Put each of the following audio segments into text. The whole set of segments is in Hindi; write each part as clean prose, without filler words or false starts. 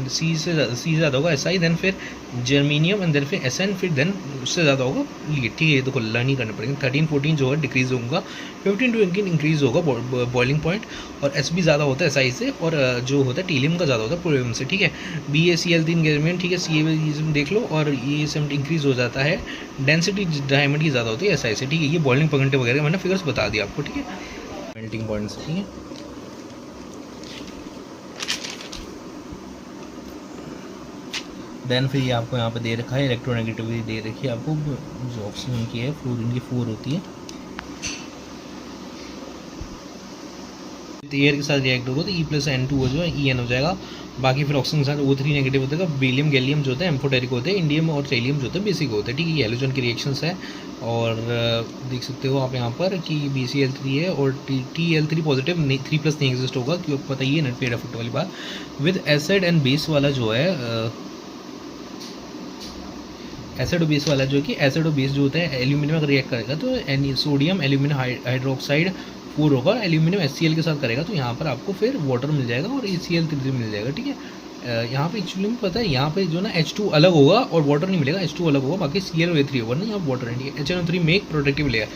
सी से ज़्यादा होगा SI, देन फिर जर्मीनियम एंड देन फिर SN, फिर देन उससे ज़्यादा होगा लीड। ठीक है, ये देखो लर्न ही करना पड़ेगा। 13-14 जो है डिक्रीज़ होगा, 15-20 इंक्रीज़ होगा बॉइलिंग पॉइंट, और SB ज़्यादा होता है SI से, और जो होता है टीलियम का ज़्यादा होता है पोलोनियम से। ठीक है, BaCl3 गैरमेंट, ठीक है, CaB देख लो, और ये 70 इंक्रीज़ हो जाता है। डेंसिटी डायमंड की ज़्यादा होती है SI से। ठीक है, ये बॉइलिंग पॉइंट वगैरह मैंने फिगर्स बता दिया आपको। ठीक है, मेल्टिंग पॉइंट्स। ठीक है, देन फिर ये आपको यहाँ पे दे रखा है इलेक्ट्रोनेगेटिविटी दे रखी है आपको, जो ऑक्सीजन की है फ्लोरीन की 4 होती है। एयर के साथ रिएक्ट होगा तो E+N2 जो है EN हो जाएगा। बाकी फिर ऑक्सीजन के साथ O3 नेगेटिव होता है, बेरियम गैलियम जो होते हैं एम्फोटेरिक होते हैं, इंडियम और टेलियम जो होते हैं बेसिक होते हैं। ठीक है, ये हैलोजन की रिएक्शंस है, और देख सकते हो आप यहाँ पर कि BCl3 है और TL3 पॉजिटिव 3+ नहीं एग्जिस्ट होगा, क्योंकि पता ही है नेट पेड इफेक्ट वाली बात। विद एसिड एंड बेस वाला जो है एसिड और बेस वाला जो कि एसिड और बेस जो होता है एल्यूमिनियम अगर रिएक्ट करेगा तो सोडियम एल्यूमिनियम हाइड्रोक्साइड 4 होगा, एल्यूमिनियम HCl के साथ करेगा तो यहाँ पर आपको फिर वाटर मिल जाएगा और ACl3 मिल जाएगा। ठीक है, यहाँ पे एक्चुअली में पता है यहाँ पे जो ना H2 अलग होगा और वाटर नहीं मिलेगा, H2 अलग होगा, बाकी Cl और A3 होगा ना, यहाँ वाटर है। ठीक है, HNO3 में एक प्रोटेक्टिव लेयर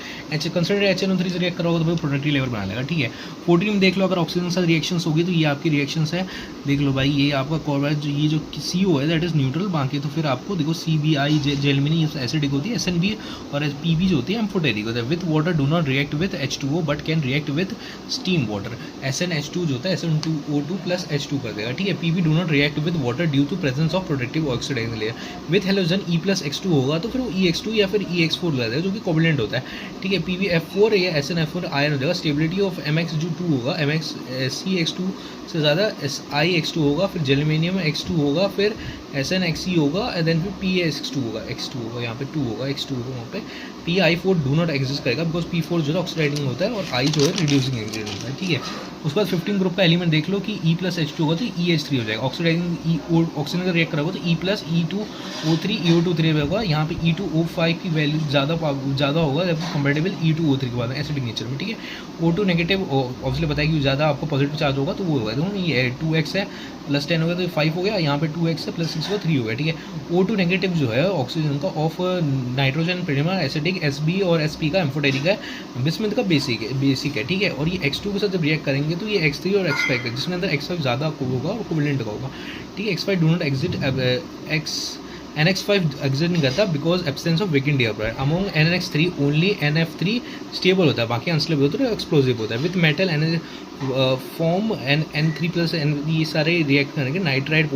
कंसिडर HNO3 से रिएक्ट करोगे तो भाई प्रोटेक्टिव लेयर बना लेगा। ठीक है, 14 में देख लो अगर ऑक्सीजन के साथ रिएक्शंस होगी तो ये आपकी रिएक्शंस है, देख लो भाई ये आपका कॉर्बेट ये जो CO है दैट इज न्यूट्रल, बाकी तो फिर आपको देखो CBI जेलमिनी एसिडिक होती है, SNB और PB जो होती है एम्फोटेरिक होता है। With water do not react with H2O but can react with steam water. SnH2 जो होता है SN2O2 प्लस H2 कर देगा। ठीक है, PB do not react with water due to presence of protective oxidizing layer. With halogen E+X2 होगा तो फिर वो EX2 या फिर EX4 लगा देगा जो कि कोवलेंट होता है। ठीक है, PbF4 या SnF4 आयन हो जाएगा। स्टेबिलिटी ऑफ MX जो 2 होगा, MX CX2 से ज़्यादा IX2 होगा, फिर जेलमिनियम X2 होगा, फिर SnXe होगा, एंड देन फिर PaX2 होगा, X2 होगा, यहाँ पे 2 होगा, X2 होगा वहाँ पे। PI4 डू नॉट एग्जिस्ट करेगा बिकॉज P4 जो है ऑक्सीडाइजिंग होता है और I जो है रिड्यूसिंग एग्जिस्ट होता है। ठीक है, उसके बाद 15 ग्रुप का एलिमेंट देख लो कि E+H2 होगा तो EH3 हो जाएगा। ऑक्सीडाइजिंग ऑक्सीजन का रिएक्ट करोगे तो E+E2O3 EO2 होगा। यहाँ पे E2O5 की वैल्यू ज़्यादा होगा जबकि कंपेरेटिबल E2O3 के बाद एसिडिक नेचर में। ठीक है, O2 नेगेटिव ऑब्वियसली बताया कि ज़्यादा आपको पॉजिटिव चार्ज होगा तो वो होगा, देखो ये 2x है प्लस 10 हो गया तो 5 हो गया, यहाँ पे 2x है प्लस 6 होगा 3 हो गया। ठीक है, O2 नेगेटिव जो है ऑक्सीजन का of nitrogen premier acidic, SB और SP का एम्फोटेरिक है, बिस्मिथ का बेसिक है। ठीक है, और ये X2 के साथ जब रिएक्ट करेंगे तो ये X3 और X5 है जिसमें अंदर X5 ज़्यादा होगा और कोवलेंट का होगा। ठीक है, X5 do not exit NX5 exist नहीं करता because absence of vacant dear among NX3 only NF3 stable होता है, बाकी अनस्टेबल होता है, एक्सप्लोसिव होता है। विथ मेटल फॉर्म N3+N ये सारे रिएक्ट करेंगे नाइट्राइड